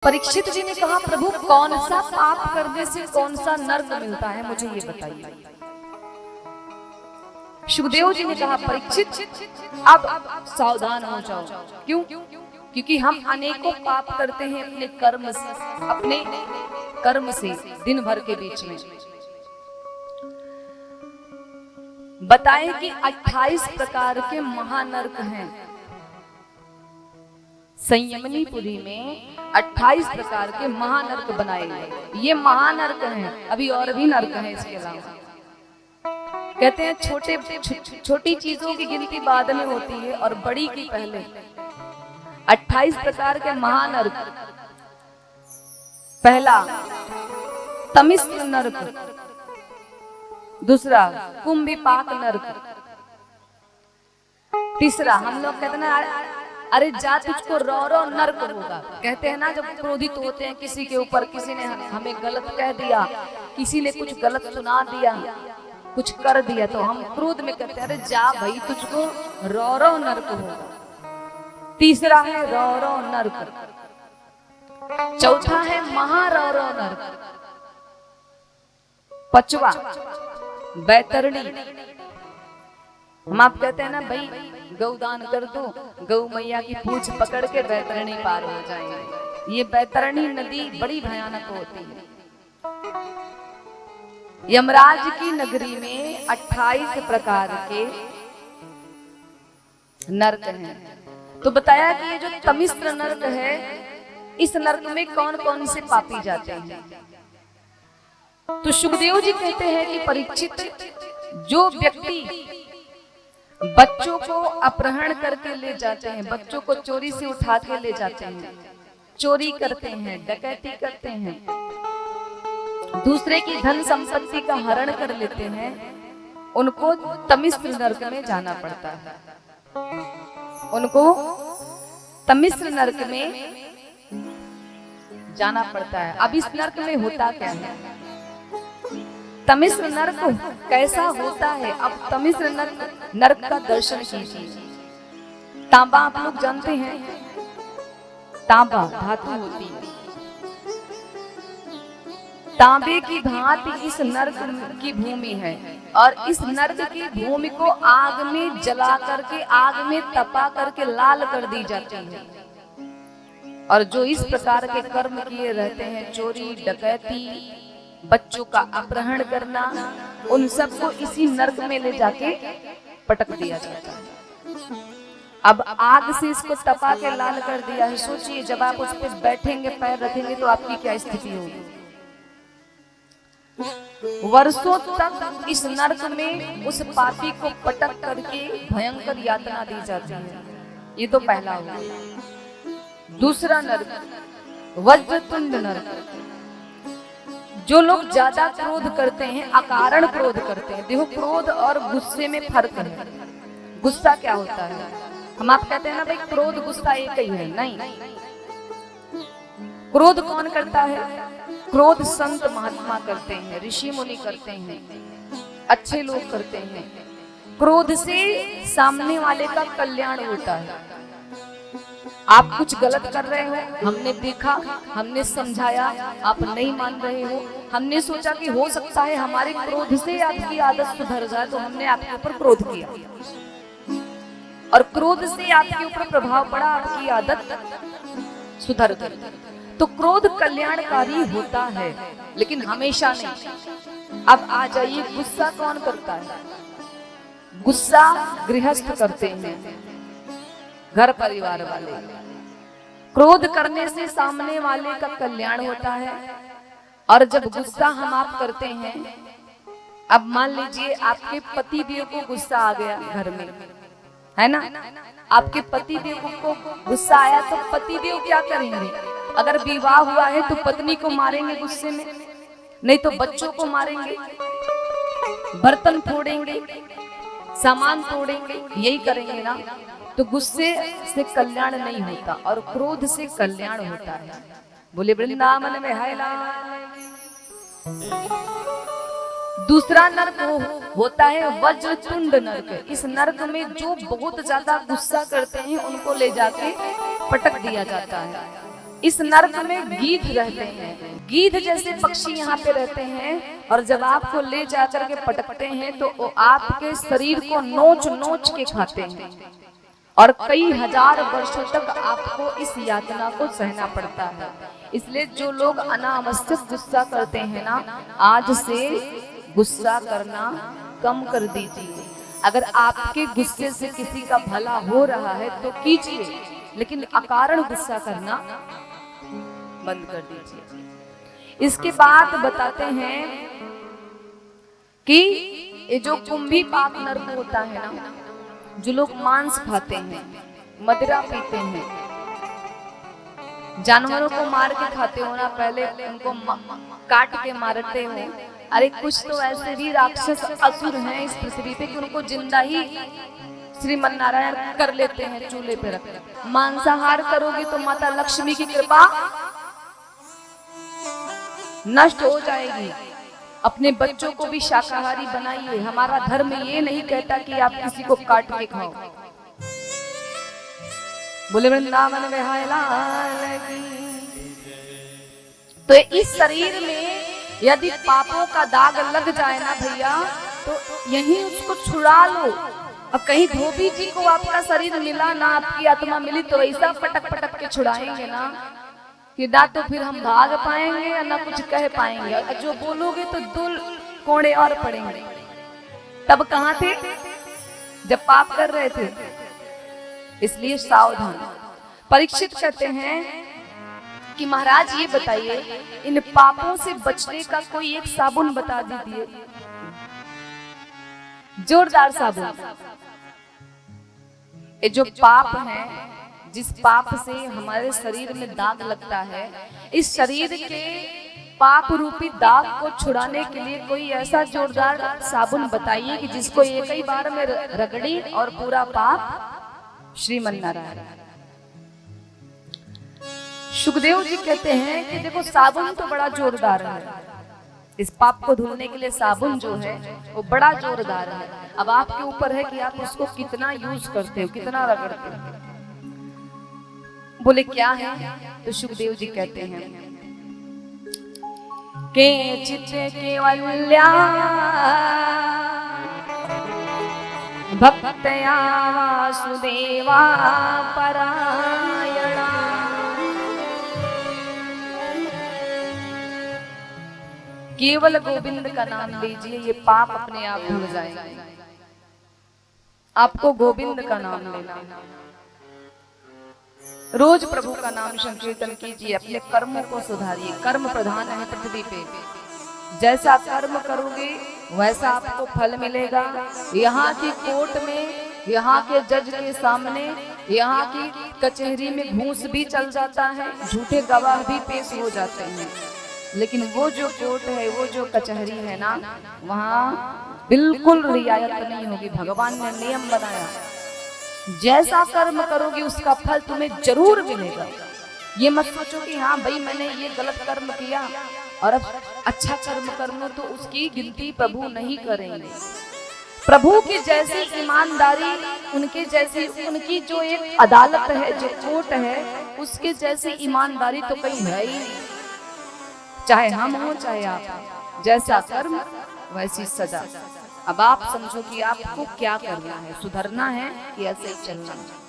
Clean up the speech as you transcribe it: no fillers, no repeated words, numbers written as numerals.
परीक्षित जी ने कहा, प्रभु कौन सा पाप करने से कौन सा नर्क मिलता है, मुझे ये बताइए। सुखदेव जी ने कहा, परीक्षित अब सावधान हो जाओ। क्यों? क्योंकि हम अनेकों पाप करते हैं अपने कर्म से दिन भर के बीच में। बताएं कि 28 प्रकार के महानर्क हैं। संयमनीपुरी में 28 प्रकार के महानर्क बनाए गए। ये महानर्क हैं, अभी और भी नर्क हैं इसके अलावा। कहते हैं छोटी चीजों की गिनती बाद में होती है और बड़ी की पहले। 28 प्रकार के महानर्क। पहला तमिस्र नर्क, दूसरा कुंभिपाक नर्क, तीसरा हम लोग कहते हैं अरे जा तुझको रो नर्क होगा। कहते हैं ना, जब क्रोधित होते हैं किसी के ऊपर, किसी ने हमें गलत कह दिया, किसी ने कुछ गलत सुना दिया, कुछ कर दिया, तो हम क्रोध में कहते हैं अरे जा भाई तुझको रो नर्क होगा। तीसरा है रो नर्क। चौथा है महारो नर्क। पांचवा बैतरणी। हम आप कहते हैं ना भाई गौदान कर दो, गौ मैया की पूंछ पकड़ के बैतरणी पार हो जाएंगे। ये बैतरणी नदी बड़ी भयानक होती है। यमराज की नगरी में 28 प्रकार के नर्क हैं। तो बताया कि ये जो तमिस्र नर्क है, इस नर्क में कौन कौन से पापी जाते हैं। तो सुखदेव जी कहते हैं कि परीक्षित, जो व्यक्ति बच्चों को अपहरण करके ले जाते हैं, बच्चों को चोरी से उठा के ले जाते हैं, चोरी करते हैं, डकैती करते हैं, दूसरे की धन संपत्ति का हरण कर लेते हैं, उनको तमिस्र नर्क में जाना पड़ता है। उनको तमिस्र नर्क में जाना पड़ता है। अब इस नर्क में होता क्या है, तमिस्र नर्क कैसा होता है। अब तमिस्र नर्क का दर्शन कीजिए। तांबा आप लोग जानते हैं, तांबा धातु होती है। तांबे की भांति इस नर्क की भूमि है, और इस नर्क की भूमि को आग में जला करके, आग में तपा करके लाल कर दी जाती है। और जो इस प्रकार के कर्म किए रहते हैं, चोरी डकैती, बच्चों का अपहरण करना, उन सबको इसी नर्क में ले जाके पटक दिया जाता है। अब आग से इसको तपा के लाल कर दिया है। सोचिए जब आप उस पर बैठेंगे, पैर रखेंगे, तो आपकी क्या स्थिति होगी। वर्षों तक इस नर्क में उस पापी को पटक करके भयंकर यातना दी जाती है। ये तो पहला हुआ। दूसरा नर्क वज्रतुंड नर्क। जो लोग ज्यादा क्रोध करते हैं, अकारण क्रोध करते हैं। देखो, क्रोध और गुस्से में फर्क है। गुस्सा क्या होता है, हम आप कहते हैं ना भाई क्रोध गुस्सा एक ही है, नहीं। क्रोध कौन करता है, क्रोध संत महात्मा करते हैं, ऋषि मुनि करते हैं, अच्छे लोग करते हैं। क्रोध से सामने वाले का कल्याण होता है। आप कुछ गलत कर रहे हो, हमने देखा, हमने समझाया, आप नहीं मान रहे हो, हमने सोचा कि हो सकता है हमारे क्रोध से आपकी आदत सुधर जाए, तो हमने आपके ऊपर क्रोध किया, और क्रोध से आपके ऊपर प्रभाव पड़ा, आपकी आदत सुधर गई। तो क्रोध कल्याणकारी होता है, लेकिन हमेशा नहीं। अब आ जाइए, गुस्सा कौन करता है। गुस्सा गृहस्थ करते हैं, घर परिवार वाले। क्रोध करने से सामने वाले का कल्याण होता है। और जब गुस्सा हम आप करते हैं, अब मान लीजिए आपके पति देव को गुस्सा आ गया घर में, है ना, आपके पति देव को गुस्सा आया, तो पति देव क्या करेंगे। अगर विवाह हुआ है तो पत्नी को मारेंगे गुस्से में, नहीं तो बच्चों को मारेंगे, बर्तन फोड़ेंगे, सामान तोड़ेंगे, यही करेंगे ना। तो गुस्से से कल्याण नहीं होता, और क्रोध से कल्याण होता है। बोले वृंदावन में है लाल। दूसरा नर्क होता है वज्रतुंड नर्क। इस नर्क में जो बहुत ज्यादा गुस्सा करते हैं, उनको ले जाके पटक दिया जाता है। इस नर्क में गीध रहते हैं, गीध जैसे पक्षी यहाँ पे रहते हैं, और जब आपको ले जाकर के पटकते हैं तो वो आपके शरीर को नोच नोच के खाते हैं, और कई हजार वर्षों तक आपको इस यातना को सहना पड़ता है। इसलिए जो लोग अनावश्यक गुस्सा करते हैं ना, आज से गुस्सा करना कम कर दीजिए। अगर आपके गुस्से से किसी का भला हो रहा है तो कीजिए, लेकिन अकारण गुस्सा करना बंद कर दीजिए। इसके बाद बताते हैं कि ये जो कुंभी पाक नर्क होता है ना, जो लोग मांस खाते हैं, मदिरा पीते हैं, जानवरों को मार के खाते हो ना, पहले उनको काट के मारते हो। अरे कुछ तो ऐसे भी राक्षस असुर हैं इस पृथ्वी पे कि उनको जिंदा ही श्रीमन नारायण कर लेते हैं, चूल्हे पे रख। मांसाहार करोगे तो माता लक्ष्मी की कृपा नष्ट हो जाएगी। अपने बच्चों को भी शाकाहारी बनाइए। हमारा धर्म ये नहीं कहता कि आप किसी को काट के खाओ। बोले वृंदावन विहाय लाल की। तो इस शरीर में यदि पापों का दाग लग जाए ना भैया, तो यहीं उसको छुड़ा लो। अब कहीं धोबी जी को आपका शरीर मिला ना, आपकी आत्मा मिली, तो ऐसा पटक पटक के छुड़ाएंगे ना कि ना तो फिर हम भाग पाएंगे या ना कुछ कह पाएंगे, और जो बोलोगे तो दो कोड़े और पड़ेंगे। तब कहाँ थे जब पाप कर रहे थे? इसलिए सावधान। परीक्षित कहते हैं कि महाराज ये बताइए, इन पापों से बचने का कोई एक साबुन बता दीजिए, जोरदार साबुन। ये जो पाप है, जिस पाप से हमारे शरीर में दाग लगता है, इस शरीर के पाप रूपी दाग को छुड़ाने के लिए कोई ऐसा जोरदार साबुन बताइए कि जिसको एक ही बार में रगड़ी और पूरा पाप श्रीमन नारायण। सुखदेव जी कहते हैं कि देखो साबुन तो बड़ा जोरदार है, इस पाप को धुलने के लिए साबुन जो है वो बड़ा जोरदार है। अब आपके ऊपर है कि आप उसको कितना यूज करते हो, कितना रगड़ते हो। बोले क्या है? तो सुखदेव जी कहते हैं के चित्ते केवल्या भक्तया वासुदेवा परायणा। केवल गोविंद का नाम लीजिए, ये पाप अपने आप धुल जाएंगे। आपको गोविंद का नाम लेना, रोज प्रभु का नाम संकीर्तन कीजिए, अपने कर्मों को सुधारिए। कर्म प्रधान है पृथ्वी पे, जैसा कर्म करोगे वैसा आपको फल मिलेगा। यहाँ की कोर्ट में, यहाँ के जज के सामने, यहाँ की कचहरी में घूस भी चल जाता है, झूठे गवाह भी पेश हो जाते हैं, लेकिन वो जो कोर्ट है, वो जो कचहरी है ना, वहाँ बिल्कुल रियायत नहीं होगी। भगवान ने नियम बनाया, जैसा कर्म करोगे उसका फल तुम्हें जरूर मिलेगा। ये मत सोचो कि हाँ भाई मैंने ये गलत कर्म किया और अब अच्छा कर्म कर लो तो उसकी गिनती प्रभु नहीं करेंगे। प्रभु की जैसी ईमानदारी, उनके जैसी, उनकी जो एक अदालत है, जो कोर्ट है, उसके जैसी ईमानदारी तो कहीं है ही नहीं। चाहे हम हो चाहे आप, जैसा कर्म वैसी सजा। अब आप समझो कि आपको क्या करना है, सुधरना है कि ऐसे ही चलना है।